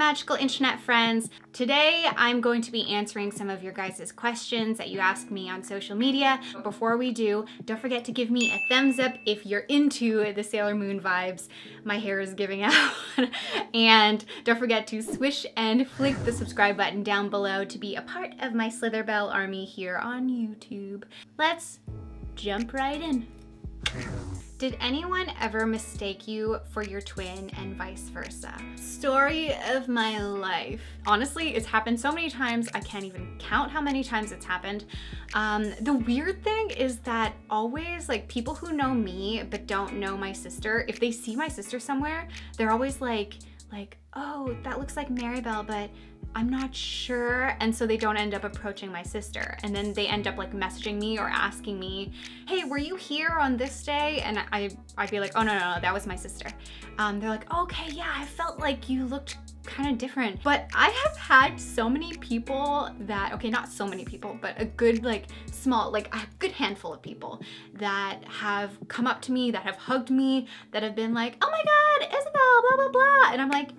magical internet friends. Today I'm going to be answering some of your guys' questions that you ask me on social media. But before we do, don't forget to give me a thumbs up if you're into the Sailor Moon vibes my hair is giving out. And don't forget to swish and flick the subscribe button down below to be a part of my Slitherbell army here on YouTube. Let's jump right in. Did anyone ever mistake you for your twin and vice versa? Story of my life. Honestly, it's happened so many times, I can't even count how many times it's happened. The weird thing is that always, like, people who know me but don't know my sister, if they see my sister somewhere, they're always like, oh, that looks like Marybelle, but I'm not sure, and so they don't end up approaching my sister, and then they end up like messaging me or asking me, hey, were you here on this day? And I'd be like, oh no, that was my sister. They're like, okay, yeah, I felt like you looked kind of different. But I have had so many people that, okay, not so many people, but a good like small, like a good handful of people that have come up to me, that have hugged me, that have been like, oh my God, Isabel, blah, blah, blah. And I'm like,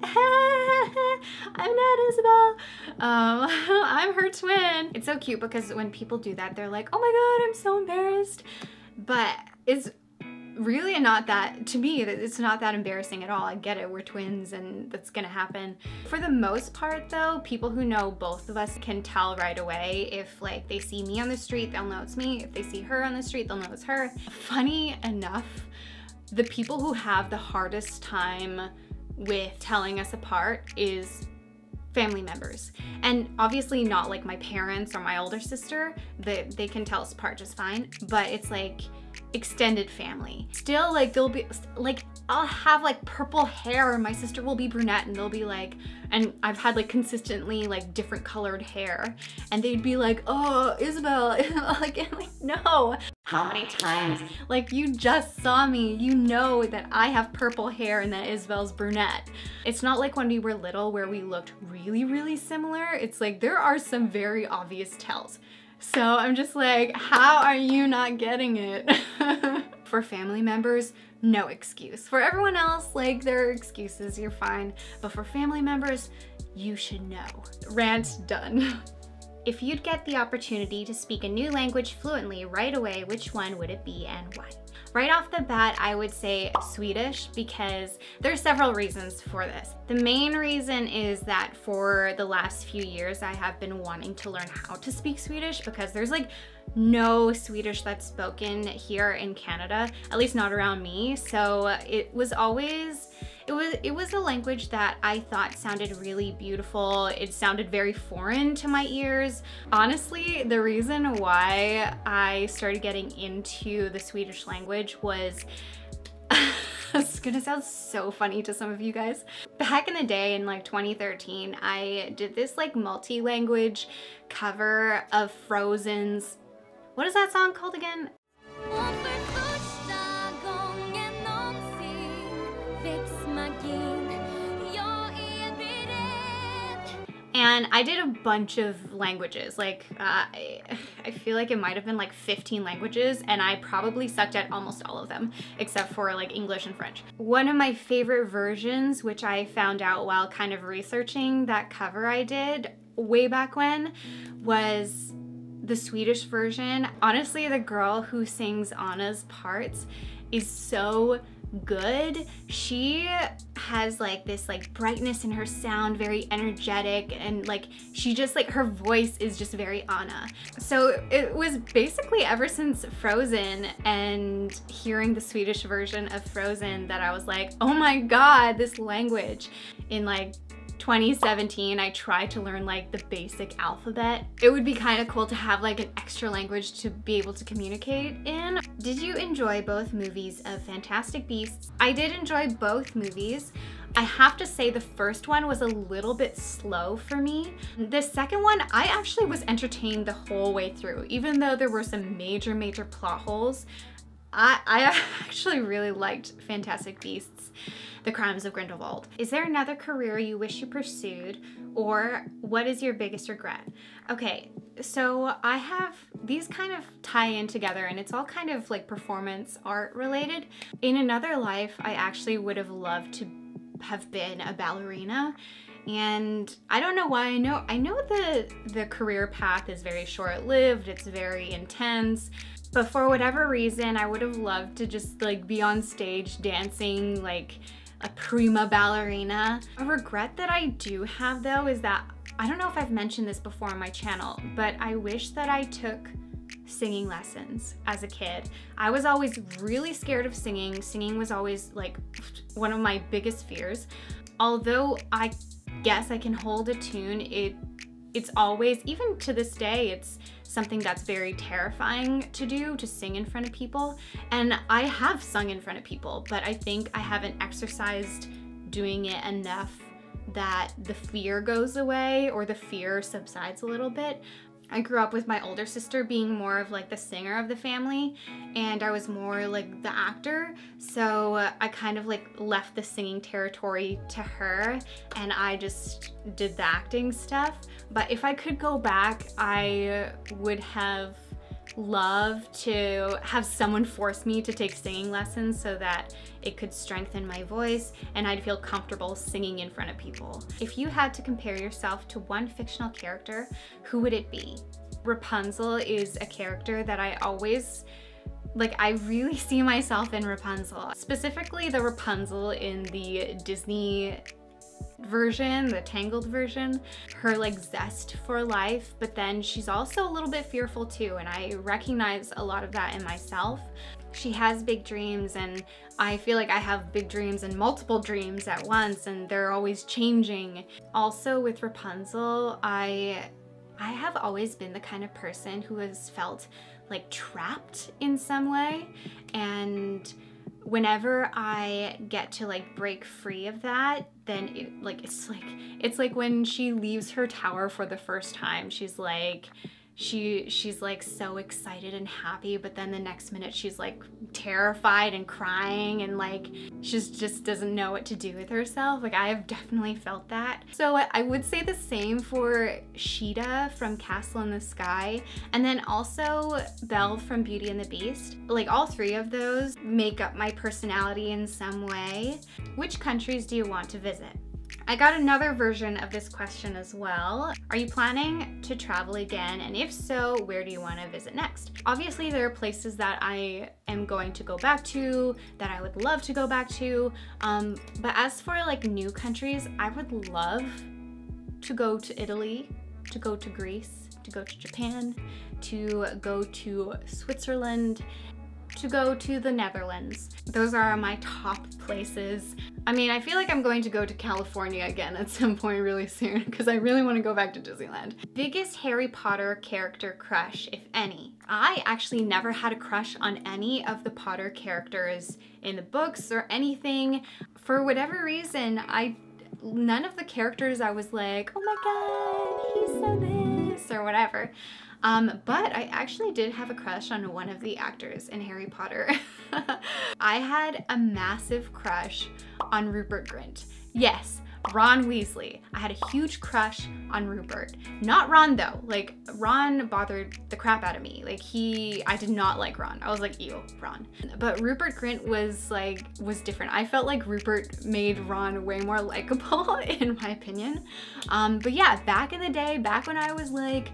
I'm not Isabel. I'm her twin. It's so cute because when people do that, they're like, oh my God, I'm so embarrassed. But it's really not that, to me, it's not that embarrassing at all. I get it, we're twins and that's gonna happen. For the most part though, people who know both of us can tell right away. If like they see me on the street, they'll know it's me. If they see her on the street, they'll know it's her. Funny enough, the people who have the hardest time with telling us apart is family members. And obviously not like my parents or my older sister, they can tell us apart just fine, but it's like extended family. Still, like, they'll be like, I'll have like purple hair and my sister will be brunette, and they'll be like, and I've had like consistently like different colored hair, and they'd be like, oh, Isabel, like, no. How many times? Like, you just saw me, you know that I have purple hair and that Isabel's brunette. It's not like when we were little where we looked really, really similar. It's like there are some very obvious tells. So I'm just like, how are you not getting it? For family members, no excuse. For everyone else, like, there are excuses, you're fine. But for family members, you should know. Rant done. If you'd get the opportunity to speak a new language fluently right away, which one would it be and why? Right off the bat, I would say Swedish, because there's several reasons for this. The main reason is that for the last few years, I have been wanting to learn how to speak Swedish because there's like no Swedish that's spoken here in Canada, at least not around me. So it was always, it was a language that I thought sounded really beautiful. It sounded very foreign to my ears. Honestly, the reason why I started getting into the Swedish language was, it's gonna sound so funny to some of you guys. Back in the day in like 2013, I did this like multi-language cover of Frozen's, what is that song called again? And I did a bunch of languages, like I feel like it might have been like 15 languages, and I probably sucked at almost all of them, except for like English and French. One of my favorite versions, which I found out while kind of researching that cover I did way back when, was the Swedish version. Honestly, the girl who sings Anna's parts is so good. She has like this like brightness in her sound, very energetic, and like she just like, her voice is just very Anna. So it was basically ever since Frozen and hearing the Swedish version of Frozen that I was like, oh my God, this language. In like 2017, I tried to learn like the basic alphabet. It would be kind of cool to have like an extra language to be able to communicate in. Did you enjoy both movies of Fantastic Beasts? I did enjoy both movies. I have to say the first one was a little bit slow for me. The second one, I actually was entertained the whole way through, even though there were some major plot holes. I actually really liked Fantastic Beasts: The Crimes of Grindelwald. Is there another career you wish you pursued, or what is your biggest regret? Okay, so I have, these kind of tie in together, and it's all kind of like performance art related. In another life, I actually would have loved to have been a ballerina. And I don't know why. I know the career path is very short-lived, it's very intense, but for whatever reason, I would have loved to just like be on stage dancing like a prima ballerina. A regret that I do have though is that, I don't know if I've mentioned this before on my channel, but I wish that I took singing lessons as a kid. I was always really scared of singing. Singing was always like one of my biggest fears. Although I guess I can hold a tune, it's always, even to this day, it's something that's very terrifying to do, to sing in front of people. And I have sung in front of people, but I think I haven't exercised doing it enough that the fear goes away or the fear subsides a little bit. I grew up with my older sister being more of like the singer of the family, and I was more like the actor. So I kind of like left the singing territory to her and I just did the acting stuff. But if I could go back, I would have loved to have someone force me to take singing lessons so that it could strengthen my voice and I'd feel comfortable singing in front of people. If you had to compare yourself to one fictional character, who would it be? Rapunzel is a character that I always, like, I really see myself in Rapunzel. Specifically the Rapunzel in the Disney version, the Tangled version, her like zest for life, but then she's also a little bit fearful too, and I recognize a lot of that in myself. She has big dreams, and I feel like I have big dreams and multiple dreams at once, and they're always changing. Also with Rapunzel, I have always been the kind of person who has felt like trapped in some way, and whenever I get to like break free of that, then it's like when she leaves her tower for the first time, she's like so excited and happy, but then the next minute she's like terrified and crying and like she just doesn't know what to do with herself. Like, I have definitely felt that. So I would say the same for Sheeta from Castle in the Sky, and then also Belle from Beauty and the Beast. Like, all three of those make up my personality in some way. Which countries do you want to visit? I got another version of this question as well. Are you planning to travel again? And if so, where do you want to visit next? Obviously, there are places that I am going to go back to, that I would love to go back to. But as for like new countries, I would love to go to Italy, to go to Greece, to go to Japan, to go to Switzerland, to go to the Netherlands. Those are my top places. I mean, I feel like I'm going to go to California again at some point really soon because I really want to go back to Disneyland. Biggest Harry Potter character crush, if any? I actually never had a crush on any of the Potter characters in the books or anything. For whatever reason, none of the characters I was like, oh my god, he's so this, or whatever. But I actually did have a crush on one of the actors in Harry Potter. I had a massive crush on Rupert Grint. Yes, Ron Weasley. I had a huge crush on Rupert. Not Ron though. Like, Ron bothered the crap out of me. Like, I did not like Ron. I was like, ew, Ron. But Rupert Grint was different. I felt like Rupert made Ron way more likable in my opinion. But yeah, back in the day, back when I was like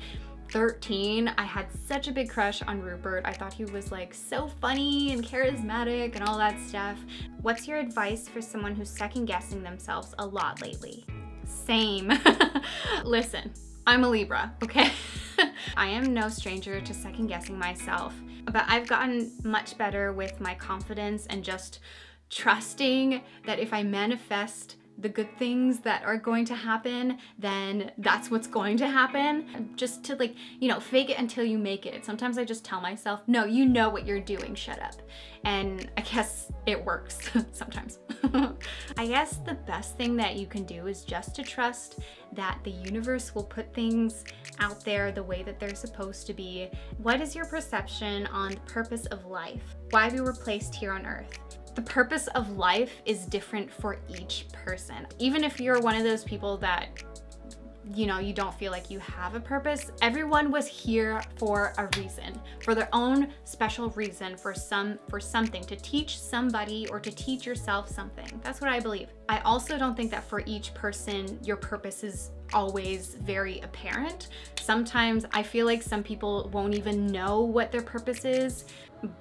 13, I had such a big crush on Rupert. I thought he was like so funny and charismatic and all that stuff. What's your advice for someone who's second guessing themselves a lot lately? Same. Listen, I'm a Libra, okay? I am no stranger to second guessing myself, but I've gotten much better with my confidence and just trusting that if I manifest the good things that are going to happen, then that's what's going to happen. Just to, like, you know, fake it until you make it. Sometimes I just tell myself, no, you know what you're doing, shut up. And I guess it works sometimes. I guess the best thing that you can do is just to trust that the universe will put things out there the way that they're supposed to be. What is your perception on the purpose of life? Why we were placed here on Earth? The purpose of life is different for each person. Even if you're one of those people that you know, you don't feel like you have a purpose. Everyone was here for a reason, for their own special reason, for something, to teach somebody or to teach yourself something. That's what I believe. I also don't think that for each person, your purpose is always very apparent. Sometimes I feel like some people won't even know what their purpose is,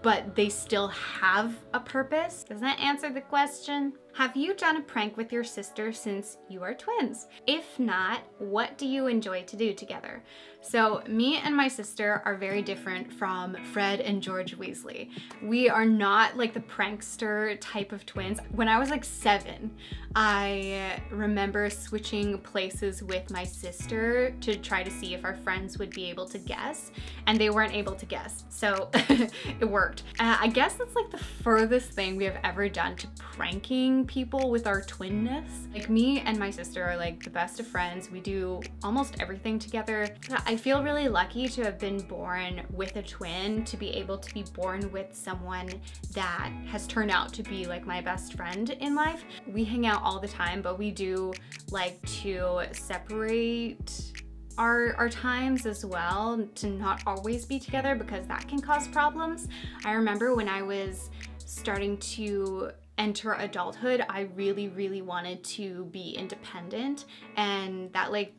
but they still have a purpose. Does that answer the question? Have you done a prank with your sister since you are twins? If not, what do you enjoy to do together? So me and my sister are very different from Fred and George Weasley. We are not like the prankster type of twins. When I was like 7, I remember switching places with my sister to try to see if our friends would be able to guess, and they weren't able to guess. So it worked. I guess that's like the furthest thing we have ever done to pranking people with our twinness. Like, me and my sister are like the best of friends. We do almost everything together. I feel really lucky to have been born with a twin, to be able to be born with someone that has turned out to be like my best friend in life. We hang out all the time, but we do like to separate our times as well, to not always be together, because that can cause problems. I remember when I was starting to enter adulthood, I really wanted to be independent, and that like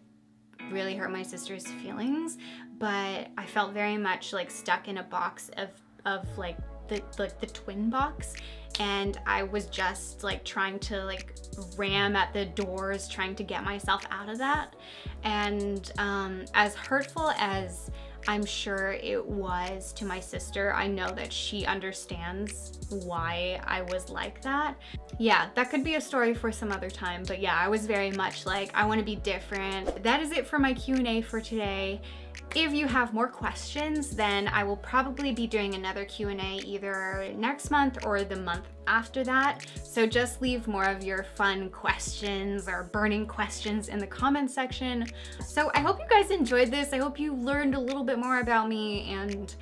really hurt my sister's feelings, but I felt very much like stuck in a box of like the twin box, and I was just like trying to like ram at the doors, trying to get myself out of that. And as hurtful as I'm sure it was to my sister, I know that she understands why I was like that. Yeah, that could be a story for some other time, but yeah, I was very much like, I want to be different. That is it for my Q&A for today. If you have more questions, then I will probably be doing another Q&A either next month or the month after that. So just leave more of your fun questions or burning questions in the comment section. So I hope you guys enjoyed this. I hope you learned a little bit more about me, and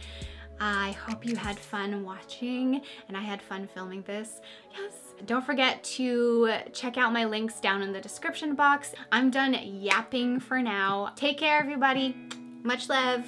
I hope you had fun watching, and I had fun filming this. Yes. Don't forget to check out my links down in the description box. I'm done yapping for now. Take care, everybody. Much love.